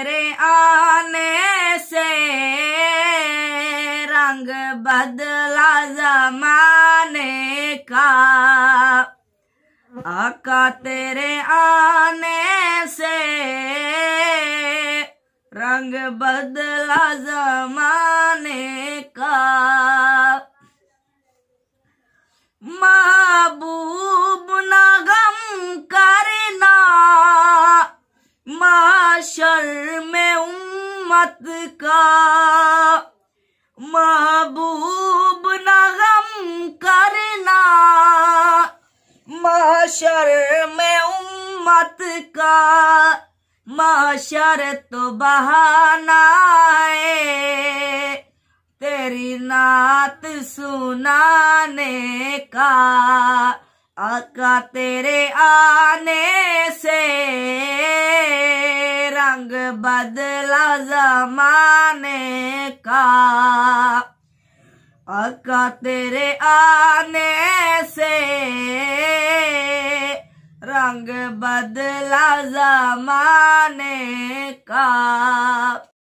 तेरे आने से रंग बदला जमाने का। आका तेरे आने से रंग बदला जमाने का। महबूब ना गम करना महशर में उम्मत का। महबूब ना गम करना महशर में उम्मत का। महशर तो बहाना है तेरी नात सुनाने का। आका तेरे आने से रंग बदला जमाने का। आका तेरे आने से रंग बदला जमाने का।